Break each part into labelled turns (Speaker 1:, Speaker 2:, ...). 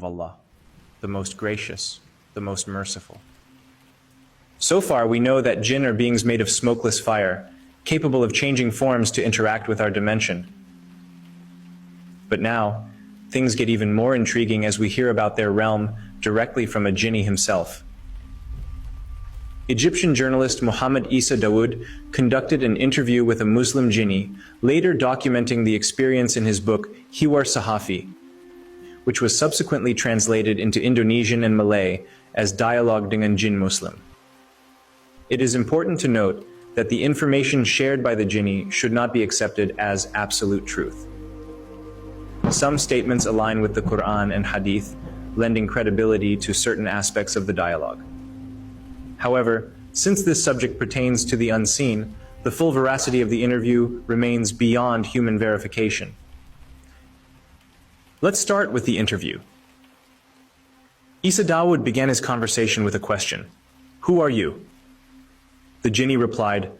Speaker 1: of Allah, the most gracious, the most merciful. So far, we know that jinn are beings made of smokeless fire, capable of changing forms to interact with our dimension. But now, things get even more intriguing as we hear about their realm directly from a jinni himself. Egyptian journalist Muhammad Isa Dawood conducted an interview with a Muslim jinni, later documenting the experience in his book Hiwar Sahafi, which was subsequently translated into Indonesian and Malay as Dialogue dengan Jin Muslim. It is important to note that the information shared by the jinni should not be accepted as absolute truth. Some statements align with the Quran and Hadith, lending credibility to certain aspects of the dialogue. However, since this subject pertains to the unseen, the full veracity of the interview remains beyond human verification. Let's start with the interview. Isa Dawood began his conversation with a question. "Who are you?" The jinni replied,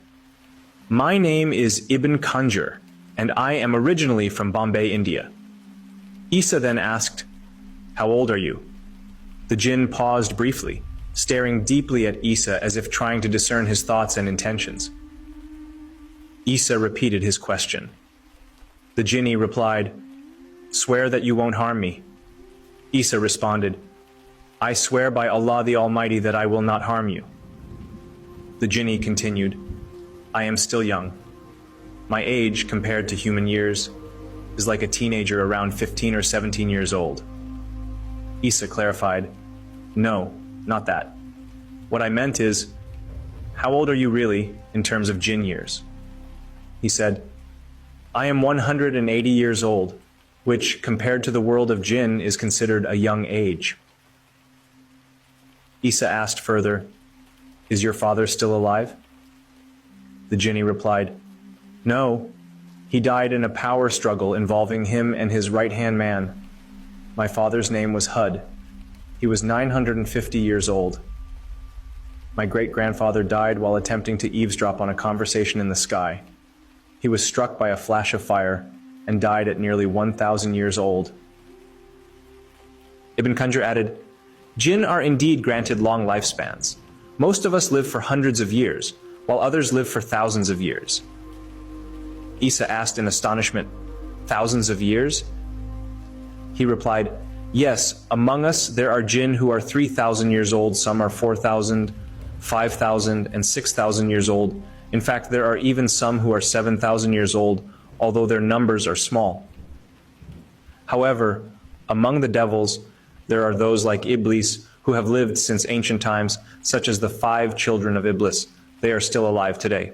Speaker 1: "My name is Ibn Kanjur, and I am originally from Bombay, India." Isa then asked, "How old are you?" The jinn paused briefly, staring deeply at Isa as if trying to discern his thoughts and intentions. Isa repeated his question. The jinni replied, "Swear that you won't harm me." Isa responded, "I swear by Allah the Almighty that I will not harm you." The jinni continued, "I am still young. My age, compared to human years, is like a teenager around 15 or 17 years old." Isa clarified, "No, not that. What I meant is, how old are you really in terms of jinn years?" He said, "I am 180 years old, which, compared to the world of jinn, is considered a young age." Isa asked further, "Is your father still alive?" The jinni replied, "No, he died in a power struggle involving him and his right-hand man. My father's name was Hud. He was 950 years old. My great-grandfather died while attempting to eavesdrop on a conversation in the sky. He was struck by a flash of fire and died at nearly 1,000 years old." Ibn Kanjur added, "Jinn are indeed granted long lifespans. Most of us live for hundreds of years, while others live for thousands of years." Isa asked in astonishment, "Thousands of years?" He replied, "Yes, among us there are jinn who are 3,000 years old, some are 4,000, 5,000, and 6,000 years old. In fact, there are even some who are 7,000 years old, although their numbers are small. However, among the devils, there are those like Iblis who have lived since ancient times, such as the 5 children of Iblis. They are still alive today."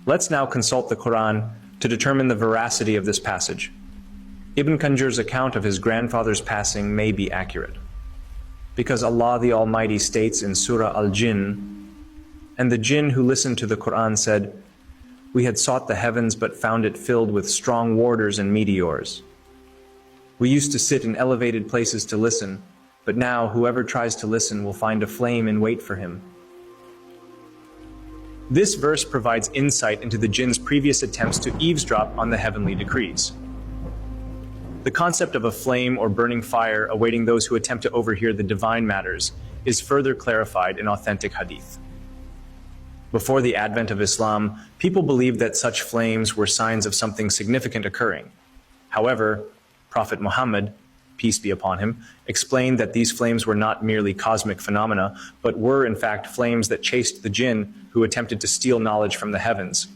Speaker 1: Let's now consult the Quran to determine the veracity of this passage. Ibn Kanjur's account of his grandfather's passing may be accurate, because Allah the Almighty states in Surah Al-Jinn, "And the jinn who listened to the Quran said, 'We had sought the heavens but found it filled with strong warders and meteors. We used to sit in elevated places to listen, but now whoever tries to listen will find a flame in wait for him.'" This verse provides insight into the jinn's previous attempts to eavesdrop on the heavenly decrees. The concept of a flame or burning fire awaiting those who attempt to overhear the divine matters is further clarified in authentic hadith. Before the advent of Islam, people believed that such flames were signs of something significant occurring. However, Prophet Muhammad, peace be upon him, explained that these flames were not merely cosmic phenomena, but were in fact flames that chased the jinn who attempted to steal knowledge from the heavens.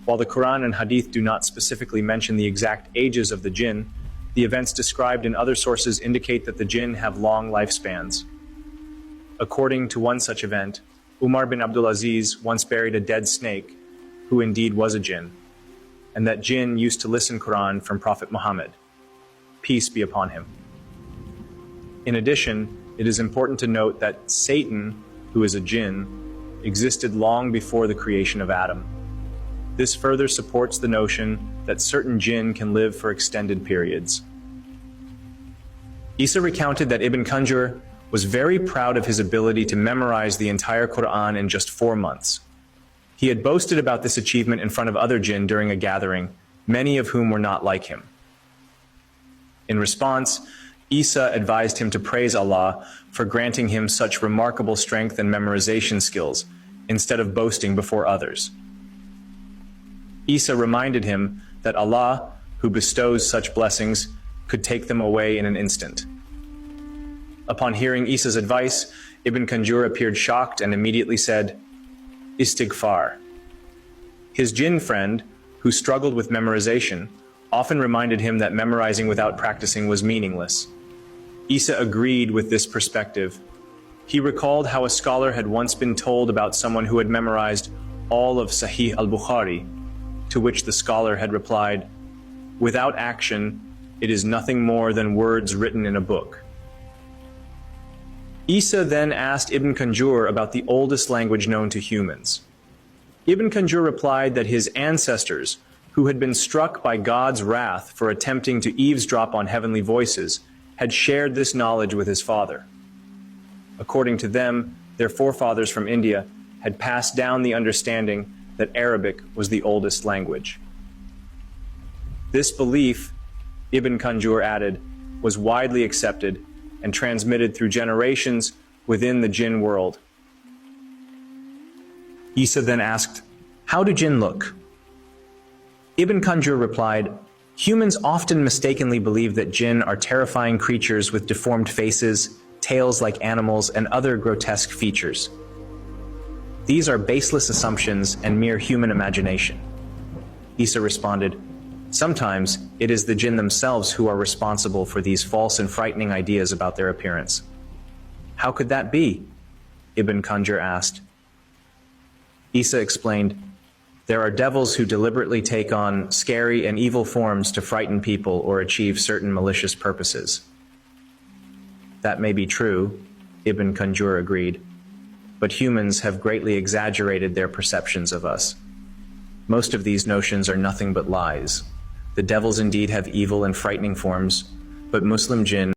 Speaker 1: While the Quran and Hadith do not specifically mention the exact ages of the jinn, the events described in other sources indicate that the jinn have long lifespans. According to one such event, Umar bin Abdul Aziz once buried a dead snake, who indeed was a jinn, and that jinn used to listen Quran from Prophet Muhammad, peace be upon him. In addition, it is important to note that Satan, who is a jinn, existed long before the creation of Adam. This further supports the notion that certain jinn can live for extended periods. Isa recounted that Ibn Kanjur was very proud of his ability to memorize the entire Quran in just 4 months. He had boasted about this achievement in front of other jinn during a gathering, many of whom were not like him. In response, Isa advised him to praise Allah for granting him such remarkable strength and memorization skills, instead of boasting before others. Isa reminded him that Allah, who bestows such blessings, could take them away in an instant. Upon hearing Isa's advice, Ibn Kanjur appeared shocked and immediately said, "Istighfar." His jinn friend, who struggled with memorization, often reminded him that memorizing without practicing was meaningless. Isa agreed with this perspective. He recalled how a scholar had once been told about someone who had memorized all of Sahih al-Bukhari, to which the scholar had replied, "Without action, it is nothing more than words written in a book." Isa then asked Ibn Kanjur about the oldest language known to humans. Ibn Kanjur replied that his ancestors, who had been struck by God's wrath for attempting to eavesdrop on heavenly voices, had shared this knowledge with his father. According to them, their forefathers from India had passed down the understanding that Arabic was the oldest language. This belief, Ibn Kanjur added, was widely accepted and transmitted through generations within the jinn world. Isa then asked, "How do jinn look?" Ibn Kanjur replied, "Humans often mistakenly believe that jinn are terrifying creatures with deformed faces, tails like animals, and other grotesque features. These are baseless assumptions and mere human imagination." Isa responded, "Sometimes it is the jinn themselves who are responsible for these false and frightening ideas about their appearance." "How could that be?" Ibn Kanjur asked. Isa explained, "There are devils who deliberately take on scary and evil forms to frighten people or achieve certain malicious purposes." "That may be true," Ibn Kanjur agreed, "but humans have greatly exaggerated their perceptions of us. Most of these notions are nothing but lies. The devils indeed have evil and frightening forms, but Muslim jinn